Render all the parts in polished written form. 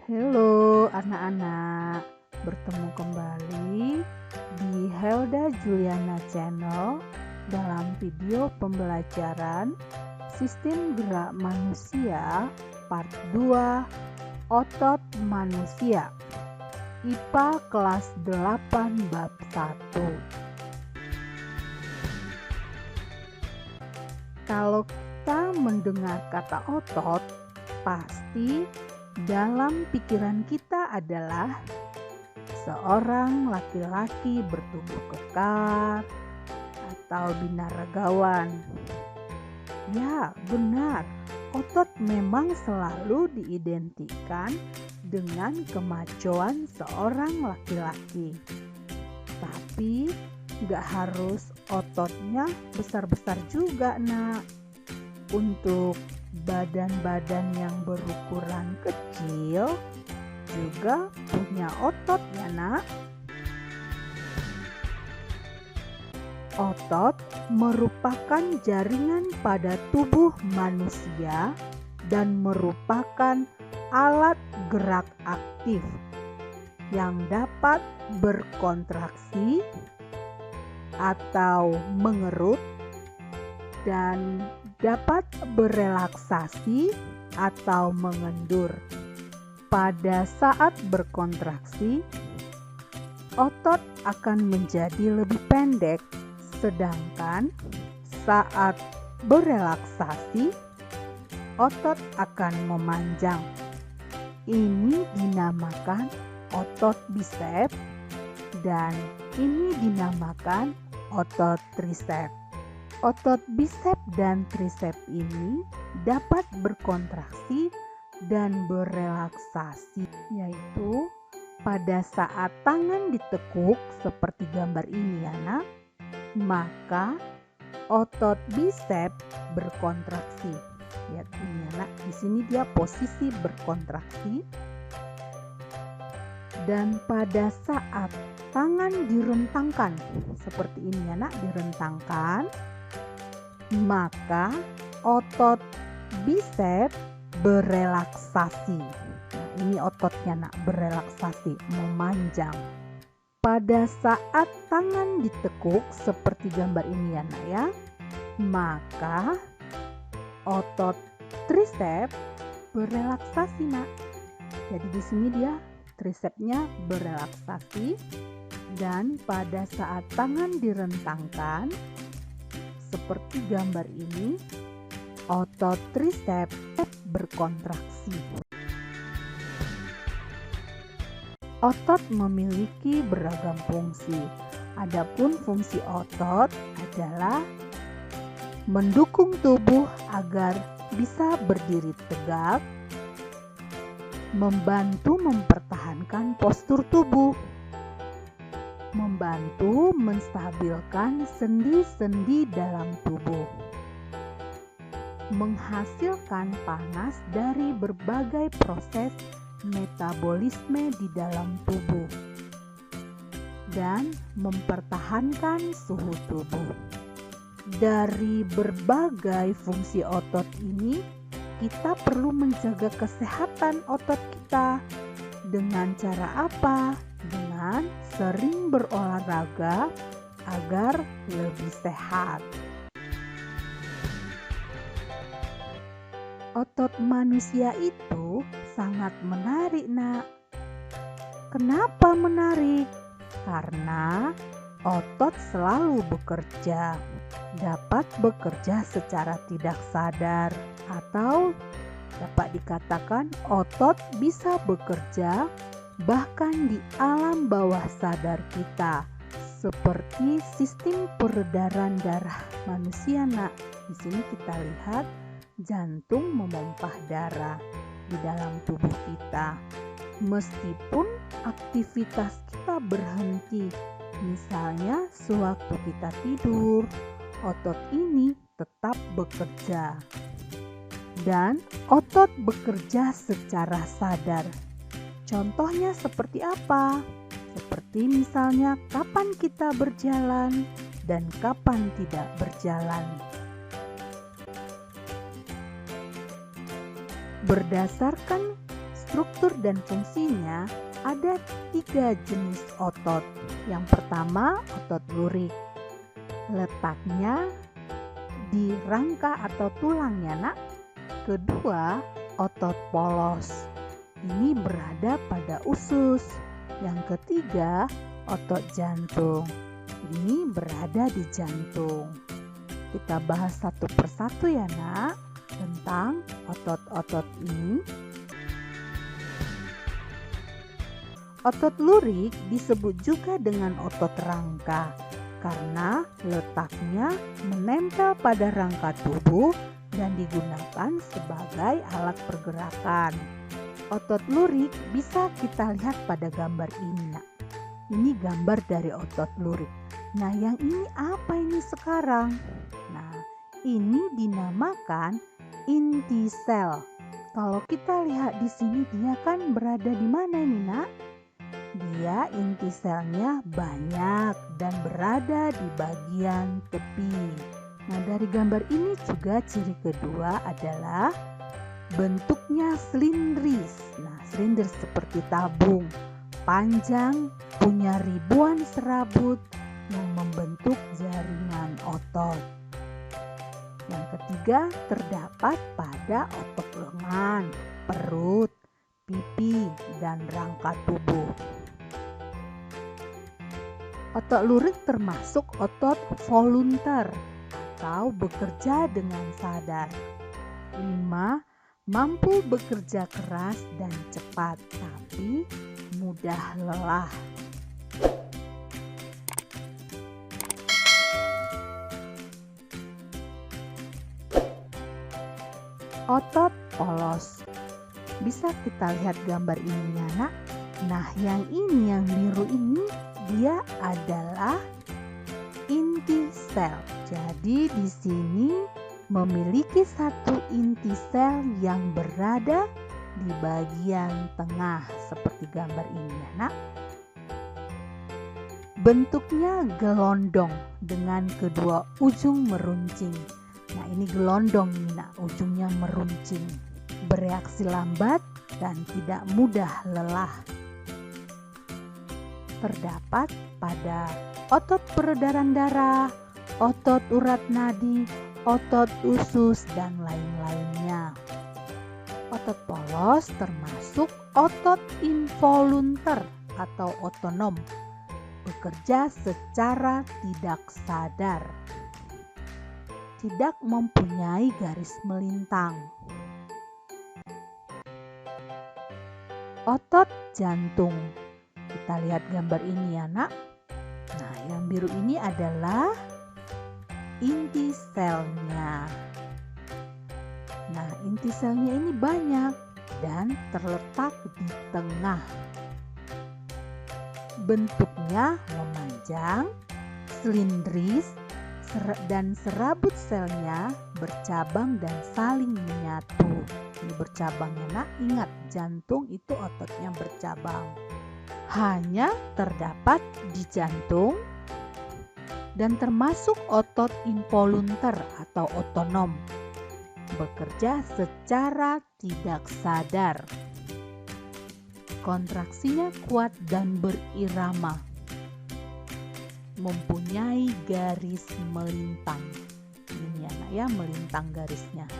Halo anak-anak, bertemu kembali di Helda Juliana Channel dalam video pembelajaran Sistem Gerak Manusia Part 2 Otot Manusia IPA kelas 8 bab 1. Kalau kita mendengar kata otot, pasti dalam pikiran kita adalah seorang laki-laki bertubuh kekar atau binaragawan. Ya, benar. Otot memang selalu diidentikan dengan kemacoan seorang laki-laki. Tapi gak harus ototnya besar-besar juga, nak. Untuk badan-badan yang berukuran kecil juga punya otot ya, nak. Otot merupakan jaringan pada tubuh manusia dan merupakan alat gerak aktif yang dapat berkontraksi atau mengerut dan dapat berelaksasi atau mengendur. Pada saat berkontraksi, otot akan menjadi lebih pendek, sedangkan saat berelaksasi, otot akan memanjang. Ini dinamakan otot bisep dan ini dinamakan otot trisep. Otot bisep dan trisep ini dapat berkontraksi dan berelaksasi, yaitu pada saat tangan ditekuk seperti gambar ini ya, nak, maka otot bisep berkontraksi. Lihat ini ya, nak, di sini dia posisi berkontraksi. Dan pada saat tangan direntangkan seperti ini ya, nak, direntangkan, maka otot bisep berelaksasi. Nah, ini ototnya, nak, berelaksasi, memanjang. Pada saat tangan ditekuk seperti gambar ini ya, nak, ya, maka otot trisep berelaksasi, nak. Jadi di sini dia trisepnya berelaksasi, dan pada saat tangan direntangkan seperti gambar ini, otot trisep berkontraksi. Otot memiliki beragam fungsi. Adapun fungsi otot adalah mendukung tubuh agar bisa berdiri tegak, membantu mempertahankan postur tubuh, membantu menstabilkan sendi-sendi dalam tubuh, menghasilkan panas dari berbagai proses metabolisme di dalam tubuh, dan mempertahankan suhu tubuh. Dari berbagai fungsi otot ini, kita perlu menjaga kesehatan otot kita. Dengan cara apa? Dengan sering berolahraga agar lebih sehat. Otot manusia itu sangat menarik, nak. Kenapa menarik? Karena otot selalu bekerja, dapat bekerja secara tidak sadar, atau dapat dikatakan otot bisa bekerja bahkan di alam bawah sadar kita, seperti sistem peredaran darah manusia, nak. Di sini kita lihat jantung memompah darah di dalam tubuh kita. Meskipun aktivitas kita berhenti, misalnya sewaktu kita tidur, otot ini tetap bekerja. Dan otot bekerja secara sadar. Contohnya seperti apa? Seperti misalnya kapan kita berjalan dan kapan tidak berjalan. Berdasarkan struktur dan fungsinya, ada 3 jenis otot. Yang pertama, otot lurik. Letaknya di rangka atau tulang ya nak. Kedua, otot polos. Ini berada pada usus. Yang ketiga, otot jantung. Ini berada di jantung. Kita bahas satu persatu ya nak tentang otot-otot ini. Otot lurik disebut juga dengan otot rangka karena letaknya menempel pada rangka tubuh dan digunakan sebagai alat pergerakan. Otot lurik bisa kita lihat pada gambar ini nak. Ini gambar dari otot lurik. Nah, yang ini apa ini sekarang? Nah, ini dinamakan inti sel. Kalau kita lihat di sini dia kan berada di mana ini nak? Dia inti selnya banyak dan berada di bagian tepi. Nah, dari gambar ini juga ciri kedua adalah bentuknya silindris. Nah, silinder seperti tabung, panjang, punya ribuan serabut yang membentuk jaringan otot. Yang ketiga terdapat pada otot lengan, perut, pipi, dan rangka tubuh. Otot lurik termasuk otot volunteer atau bekerja dengan sadar. 5. Mampu bekerja keras dan cepat, tapi mudah lelah. Otot polos. Bisa kita lihat gambar ini ya nak. Nah, yang ini yang biru ini dia adalah inti sel. Jadi di sini memiliki satu inti sel yang berada di bagian tengah seperti gambar ini ya nak. Bentuknya gelondong dengan kedua ujung meruncing. Nah, ini gelondong ini nak, ujungnya meruncing. Bereaksi lambat dan tidak mudah lelah. Terdapat pada otot peredaran darah, otot urat nadi, otot usus, dan lain-lainnya. Otot polos termasuk otot involunter atau otonom, bekerja secara tidak sadar, tidak mempunyai garis melintang. Otot jantung. Kita lihat gambar ini ya nak. Nah, yang biru ini adalah inti selnya. Nah, inti selnya ini banyak dan terletak di tengah. Bentuknya memanjang, silindris, dan serabut selnya bercabang dan saling menyatu. Ini bercabangnya nak, ingat jantung itu ototnya bercabang. Hanya terdapat di jantung dan termasuk otot involunter atau otonom, bekerja secara tidak sadar. Kontraksinya kuat dan berirama, mempunyai garis melintang. Ini anak ya, melintang garisnya.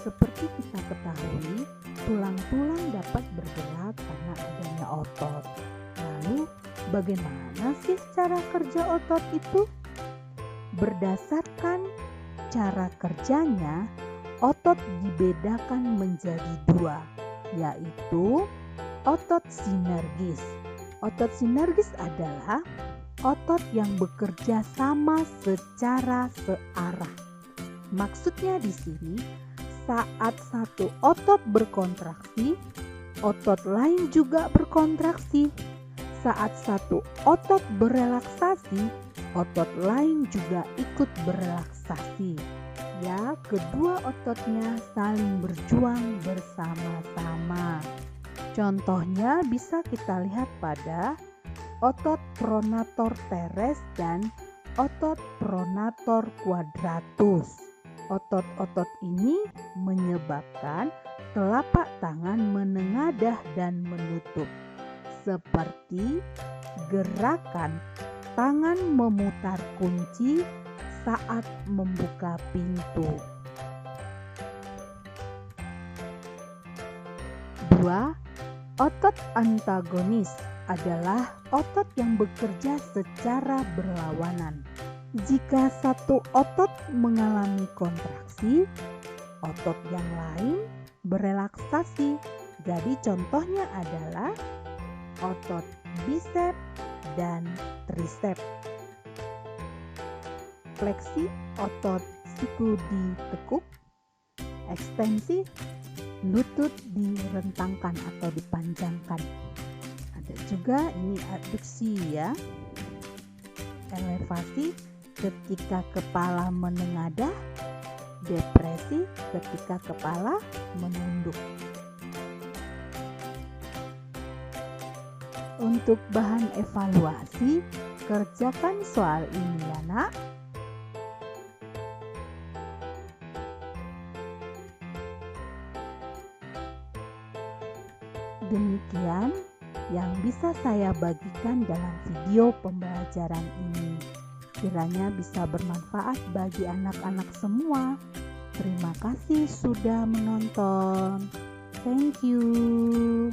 Seperti kita ketahui, tulang-tulang dapat bergerak karena adanya otot. Lalu, bagaimana sih cara kerja otot itu? Berdasarkan cara kerjanya, otot dibedakan menjadi 2, yaitu otot sinergis. Otot sinergis adalah otot yang bekerja sama secara searah. Maksudnya di sini, saat satu otot berkontraksi, otot lain juga berkontraksi. Saat satu otot berelaksasi, otot lain juga ikut berelaksasi. Ya, kedua ototnya saling berjuang bersama-sama. Contohnya bisa kita lihat pada otot pronator teres dan otot pronator quadratus. Otot-otot ini menyebabkan telapak tangan menengadah dan menutup, seperti gerakan tangan memutar kunci saat membuka pintu. 2. Otot antagonis adalah otot yang bekerja secara berlawanan. Jika satu otot mengalami kontraksi, otot yang lain berelaksasi. Jadi contohnya adalah otot bisep dan trisep. Fleksi otot siku ditekuk, ekstensi lutut direntangkan atau dipanjangkan. Ada juga ini adduksi ya. Elevasi ketika kepala menengadah, depresi ketika kepala menunduk. Untuk bahan evaluasi, kerjakan soal ini ya nak. Demikian yang bisa saya bagikan dalam video pembelajaran ini. Kiranya bisa bermanfaat bagi anak-anak semua. Terima kasih sudah menonton. Thank you.